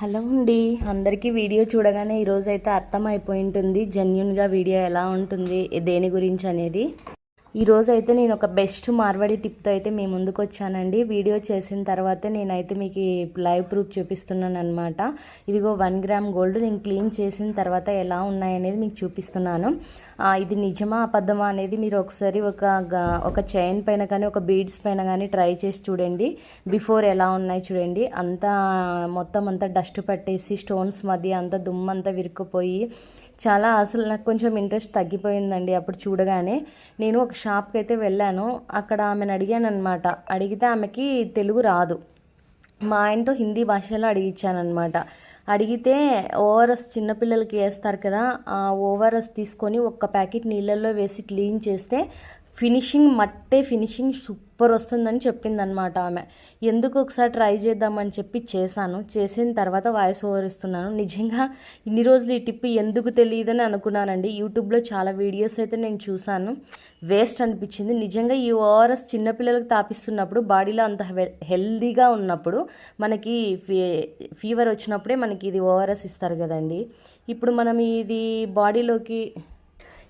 Hello అండి, అందరికీ video చూడగానే ఈరోజైతే అర్థమైపోయి ఉంటుంది జెన్యున్గా వీడియో ఎలా ఉంటుంది, దేని గురించి అనేది. ఈరోజైతే నేను ఒక బెస్ట్ మార్వాడి టిప్తో అయితే మీ ముందుకు వచ్చానండి. వీడియో చేసిన తర్వాత నేనైతే మీకు లైవ్ ప్రూఫ్ చూపిస్తున్నాను అనమాట. ఇదిగో 1 గ్రామ్ గోల్డ్ నేను క్లీన్ చేసిన తర్వాత ఎలా ఉన్నాయనేది మీకు చూపిస్తున్నాను. ఇది నిజమా అబద్ధమా అనేది మీరు ఒకసారి ఒక చైన్ పైన కానీ ఒక బీడ్స్ పైన కానీ ట్రై చేసి చూడండి. బిఫోర్ ఎలా ఉన్నాయి చూడండి. మొత్తం అంతా డస్ట్ పట్టేసి స్టోన్స్ మధ్య అంతా దుమ్మంతా విరుక్కుపోయి చాలా అసలు నాకు కొంచెం ఇంట్రెస్ట్ తగ్గిపోయిందండి. అప్పుడు చూడగానే నేను ఒక షాప్కి అయితే వెళ్ళాను. అక్కడ ఆమెను అడిగాను అనమాట. అడిగితే ఆమెకి తెలుగు రాదు. మా ఆయనతో హిందీ భాషలో అడిగించానమాట. అడిగితే ఓఆర్ఎస్ చిన్నపిల్లలకి వేస్తారు కదా, ఆ ఓఆర్ఎస్ తీసుకొని ఒక ప్యాకెట్ నీళ్ళల్లో వేసి క్లీన్ చేస్తే ఫినిషింగ్ సూపర్ వస్తుందని చెప్పిందనమాట ఆమె. ఎందుకు ఒకసారి ట్రై చేద్దామని చెప్పి చేసిన తర్వాత వాయిస్ ఓవర్ ఇస్తున్నాను. నిజంగా ఇన్ని రోజులు ఈ టిప్ ఎందుకు తెలియదని అనుకున్నానండి. యూట్యూబ్లో చాలా వీడియోస్ అయితే నేను చూశాను, వేస్ట్ అనిపించింది నిజంగా. ఈ ఓఆర్ఎస్ చిన్నపిల్లలకు తాపిస్తున్నప్పుడు బాడీలో అంత హెల్దీగా ఉన్నప్పుడు మనకి ఫీవర్ వచ్చినప్పుడే మనకి ఇది ఓఆర్ఎస్ ఇస్తారు కదండి. ఇప్పుడు మనం ఇది బాడీలోకి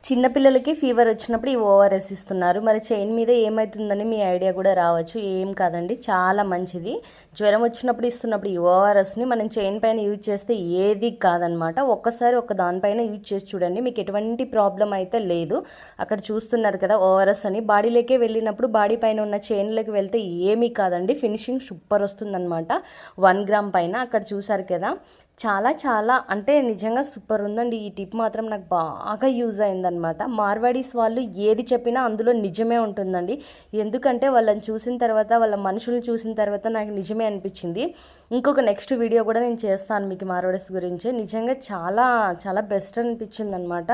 చిన్నపిల్లలకి ఫీవర్ వచ్చినప్పుడు ఈ ఓఆర్ఎస్ ఇస్తున్నారు. మరి చైన్ మీద ఏమవుతుందని మీ ఐడియా కూడా రావచ్చు. ఏం కాదండి, చాలా మంచిది. జ్వరం వచ్చినప్పుడు ఇస్తున్నప్పుడు ఈ ఓఆర్ఎస్ని మనం చైన్ పైన యూజ్ చేస్తే ఏది కాదనమాట. ఒక్కసారి ఒక దానిపైన యూజ్ చేసి చూడండి, మీకు ఎటువంటి ప్రాబ్లం అయితే లేదు. అక్కడ చూస్తున్నారు కదా ఓఆర్ఎస్ అని, బాడీలోకే వెళ్ళినప్పుడు బాడీ పైన ఉన్న చైన్లోకి వెళ్తే ఏమీ కాదండి, ఫినిషింగ్ సూపర్ వస్తుందన్నమాట. 1 గ్రామ్ పైన అక్కడ చూసారు కదా, చాలా అంటే నిజంగా సూపర్ ఉందండి. ఈ టిప్ మాత్రం నాకు బాగా యూజ్ అయిందనమాట. మార్వాడీస్ వాళ్ళు ఏది చెప్పినా అందులో నిజమే ఉంటుందండి. ఎందుకంటే వాళ్ళని చూసిన తర్వాత, వాళ్ళ మనుషులను చూసిన తర్వాత నాకు నిజమే అనిపించింది. ఇంకొక నెక్స్ట్ వీడియో కూడా నేను చేస్తాను మీకు మార్వాడీస్ గురించి. నిజంగా చాలా బెస్ట్ అనిపించింది అనమాట.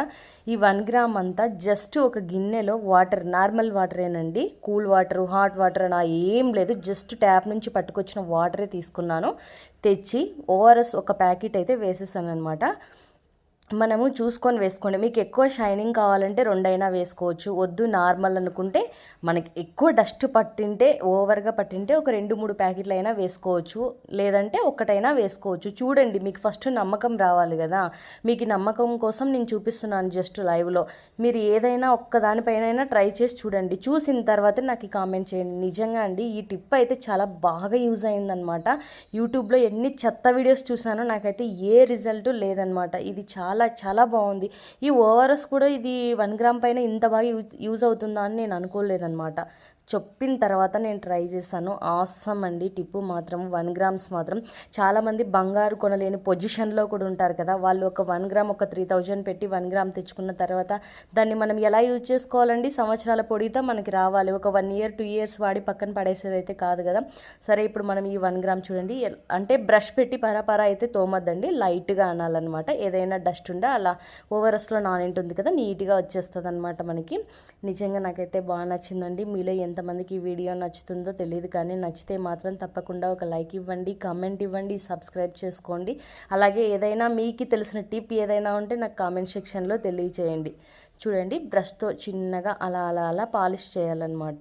ఈ 1 గ్రామ్ అంతా జస్ట్ ఒక గిన్నెలో వాటర్, నార్మల్ వాటరేనండి, కూల్ వాటర్ హాట్ వాటర్ అలా ఏం లేదు, జస్ట్ ట్యాప్ నుంచి పట్టుకొచ్చిన వాటరే తీసుకున్నాను. తెచ్చి ఓఆర్ఎస్ ఒక ప్యాకెట్ అయితే వేసేసాను అనమాట. మనము చూసుకొని వేసుకోండి. మీకు ఎక్కువ షైనింగ్ కావాలంటే 2 అయినా వేసుకోవచ్చు. వద్దు నార్మల్ అనుకుంటే, మనకి ఎక్కువ డస్ట్ పట్టింటే, ఓవర్గా పట్టింటే ఒక 2-3 ప్యాకెట్లు అయినా వేసుకోవచ్చు, లేదంటే ఒకటైనా వేసుకోవచ్చు. చూడండి, మీకు ఫస్ట్ నమ్మకం రావాలి కదా. మీకు నమ్మకం కోసం నేను చూపిస్తున్నాను జస్ట్ లైవ్లో. మీరు ఏదైనా ఒక్కదానిపైన ట్రై చేసి చూడండి. చూసిన తర్వాత నాకు కామెంట్ చేయండి. నిజంగా అండి, ఈ టిప్ అయితే చాలా బాగా యూజ్ అయిందనమాట. యూట్యూబ్లో ఎన్ని చెత్త వీడియోస్ చూసానో నాకైతే ఏ రిజల్ట్ లేదనమాట. ఇది చాలా బాగుంది. ఈ ఓఆర్ఎస్ కూడా ఇది 1 గ్రామ్ పైన ఇంత బాగా యూజ్ అవుతుందా అని నేను అనుకోలేదన్నమాట. చెప్పిన తర్వాత నేను ట్రై చేశాను. ఆసమ్ అండి టిప్పు మాత్రం. 1 గ్రామ్స్ మాత్రం చాలామంది బంగారు కొనలేని పొజిషన్లో కూడా ఉంటారు కదా, వాళ్ళు ఒక 1 గ్రామ్ ఒక 3000 పెట్టి 1 గ్రామ్ తెచ్చుకున్న తర్వాత దాన్ని మనం ఎలా యూజ్ చేసుకోవాలండి, సంవత్సరాల పొడితో మనకి రావాలి. ఒక 1 ఇయర్ 2 ఇయర్స్ వాడి పక్కన పడేసేది అయితే కాదు కదా. సరే, ఇప్పుడు మనం ఈ 1 గ్రామ్ చూడండి, అంటే బ్రష్ పెట్టి పరాపరా అయితే తోమద్దండి, లైట్గా అనాలన్నమాట. ఏదైనా డస్ట్ ఉండే అలా ఓవర్ఎస్లో నానింటుంది కదా, నీట్గా వచ్చేస్తుంది అనమాట మనకి. నిజంగా నాకైతే బాగా నచ్చిందండి. మీలో ఎంతమందికి ఈ వీడియో నచ్చుతుందో తెలియదు, కానీ నచ్చితే మాత్రం తప్పకుండా ఒక లైక్ ఇవ్వండి, కామెంట్ ఇవ్వండి, సబ్స్క్రైబ్ చేసుకోండి. అలాగే ఏదైనా మీకు తెలిసిన టిప్ ఏదైనా ఉంటే నాకు కామెంట్ సెక్షన్లో తెలియచేయండి. చూడండి, బ్రష్తో చిన్నగా అలా పాలిష్ చేయాలన్నమాట.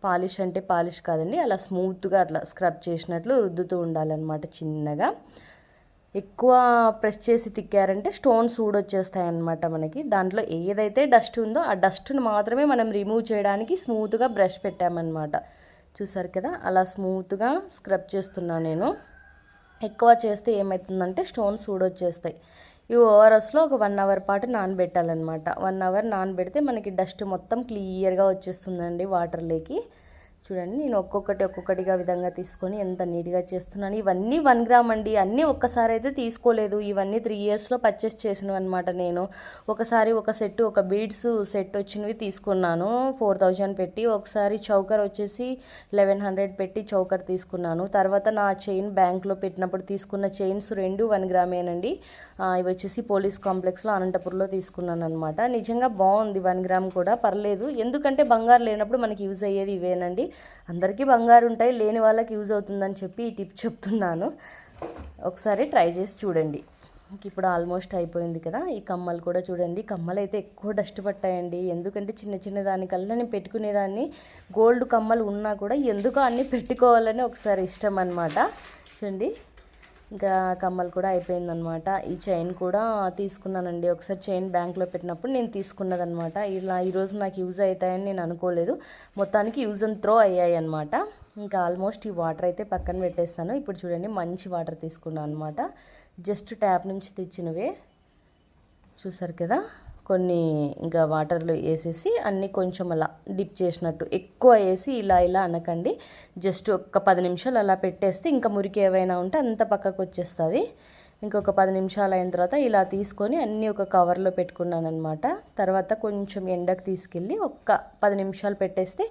పాలిష్ అంటే పాలిష్ కాదండి, అలా స్మూత్గా అట్లా స్క్రబ్ చేసినట్లు రుద్దుతూ ఉండాలన్నమాట చిన్నగా. ఎక్కువ ప్రెస్ చేసి తిక్కారంటే స్టోన్స్ ఊడొచ్చేస్తాయన్నమాట మనకి. దాంట్లో ఏదైతే డస్ట్ ఉందో ఆ డస్ట్ను మాత్రమే మనం రిమూవ్ చేయడానికి స్మూత్గా బ్రష్ పెట్టామన్నమాట. చూసారు కదా, అలా స్మూత్గా స్క్రబ్ చేస్తున్నాను నేను. ఎక్కువ చేస్తే ఏమవుతుందంటే స్టోన్స్ ఊడొచ్చేస్తాయి. ఈ ఓఆర్ఎస్లో ఒక 1 అవర్ పాటు నానబెట్టాలన్నమాట. 1 అవర్ నానబెడితే మనకి డస్ట్ మొత్తం క్లియర్గా వచ్చేస్తుందండి వాటర్లోకి. చూడండి, నేను ఒక్కొక్కటిగా విధంగా తీసుకొని ఎంత నీట్గా చేస్తున్నాను. ఇవన్నీ 1 గ్రామ్ అండి, అన్నీ ఒక్కసారి అయితే తీసుకోలేదు. ఇవన్నీ 3 ఇయర్స్లో పర్చేస్ చేసినవి అనమాట. నేను ఒకసారి ఒక సెట్, ఒక బీడ్స్ సెట్ వచ్చినవి తీసుకున్నాను 4000 పెట్టి. ఒకసారి చౌకర్ వచ్చేసి 1100 పెట్టి చౌకర్ తీసుకున్నాను. తర్వాత నా చైన్ బ్యాంక్లో పెట్టినప్పుడు తీసుకున్న చైన్స్ 2 1 గ్రామేనండి. ఇవి వచ్చేసి పోలీస్ కాంప్లెక్స్లో అనంతపురంలో తీసుకున్నాను అనమాట. నిజంగా బాగుంది 1 గ్రామ్ కూడా, పర్లేదు. ఎందుకంటే బంగారు లేనప్పుడు మనకి యూజ్ అయ్యేది ఇవేనండి. అందరికీ బంగారు ఉంటాయి, లేని వాళ్ళకి యూజ్ అవుతుందని చెప్పి ఈ టిప్ చెప్తున్నాను. ఒకసారి ట్రై చేసి చూడండి. ఇప్పుడు ఆల్మోస్ట్ అయిపోయింది కదా. ఈ కమ్మలు కూడా చూడండి, కమ్మలు అయితే ఎక్కువ డస్ట్ పట్టాయండి. ఎందుకంటే చిన్న దానికల్లా నేను పెట్టుకునేదాన్ని. గోల్డ్ కమ్మలు ఉన్నా కూడా ఎందుకో అన్నీ పెట్టుకోవాలని ఒకసారి ఇష్టం అనమాట. చూడండి, ఇంకా కమ్మలు కూడా అయిపోయిందనమాట. ఈ చైన్ కూడా తీసుకున్నానండి. ఒకసారి చైన్ బ్యాంక్లో పెట్టినప్పుడు నేను తీసుకున్నదనమాట. ఇలా ఈరోజు నాకు యూజ్ అవుతాయని నేను అనుకోలేదు. మొత్తానికి యూజ్ అండ్ త్రో అయ్యాయి అనమాట. ఇంకా ఆల్మోస్ట్ ఈ వాటర్ అయితే పక్కన పెట్టేస్తాను. ఇప్పుడు చూడండి మంచి వాటర్ తీసుకున్నాను అనమాట. జస్ట్ ట్యాప్ నుంచి తెచ్చినవే చూసారు కదా. కొన్ని ఇంకా వాటర్లో వేసేసి అన్నీ కొంచెం అలా డిప్ చేసినట్టు, ఎక్కువ వేసి ఇలా ఇలా అనకండి. జస్ట్ ఒక 10 నిమిషాలు అలా పెట్టేస్తే ఇంకా మురికి ఏవైనా ఉంటే అంత పక్కకు వచ్చేస్తుంది. ఇంకొక 10 నిమిషాలు అయిన తర్వాత ఇలా తీసుకొని అన్నీ ఒక కవర్లో పెట్టుకున్నాను అనమాట. తర్వాత కొంచెం ఎండకు తీసుకెళ్ళి ఒక 10 నిమిషాలు పెట్టేస్తే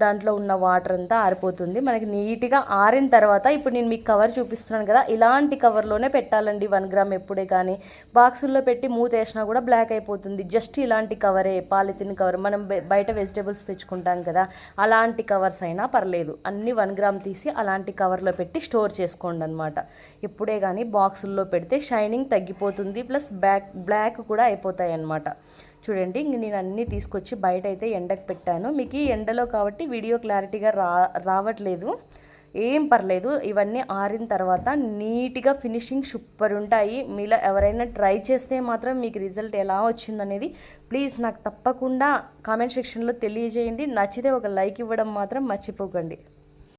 దాంట్లో ఉన్న వాటర్ అంతా ఆరిపోతుంది. మనకి నీట్గా ఆరిన తర్వాత ఇప్పుడు నేను మీకు కవర్ చూపిస్తున్నాను కదా, ఇలాంటి కవర్లోనే పెట్టాలండి 1 గ్రామ్ ఎప్పుడే. కానీ బాక్సుల్లో పెట్టి మూత వేసినా కూడా బ్లాక్ అయిపోతుంది. జస్ట్ ఇలాంటి కవరే, పాలిథిన్ కవర్, మనం బయట వెజిటేబుల్స్ తెచ్చుకుంటాం కదా, అలాంటి కవర్స్ అయినా పర్లేదు. అన్నీ 1 గ్రామ్ తీసి అలాంటి కవర్లో పెట్టి స్టోర్ చేసుకోండి అనమాట. ఎప్పుడే కానీ బాక్సుల్లో పెడితే షైనింగ్ తగ్గిపోతుంది, ప్లస్ బ్లాక్ కూడా అయిపోతాయి అన్నమాట. చూడండి నేను అన్నీ తీసుకొచ్చి బయట అయితే ఎండకు పెట్టాను. మీకు ఎండలో కాబట్టి వీడియో క్లారిటీగా రావట్లేదు, ఏం పర్లేదు. ఇవన్నీ ఆరిన తర్వాత నీట్గా ఫినిషింగ్ సూపర్ ఉంటాయి. మీలో ఎవరైనా ట్రై చేస్తే మాత్రం మీకు రిజల్ట్ ఎలా వచ్చిందనేది ప్లీజ్ నాకు తప్పకుండా కామెంట్ సెక్షన్లో తెలియజేయండి. నచ్చితే ఒక లైక్ ఇవ్వడం మాత్రం మర్చిపోకండి.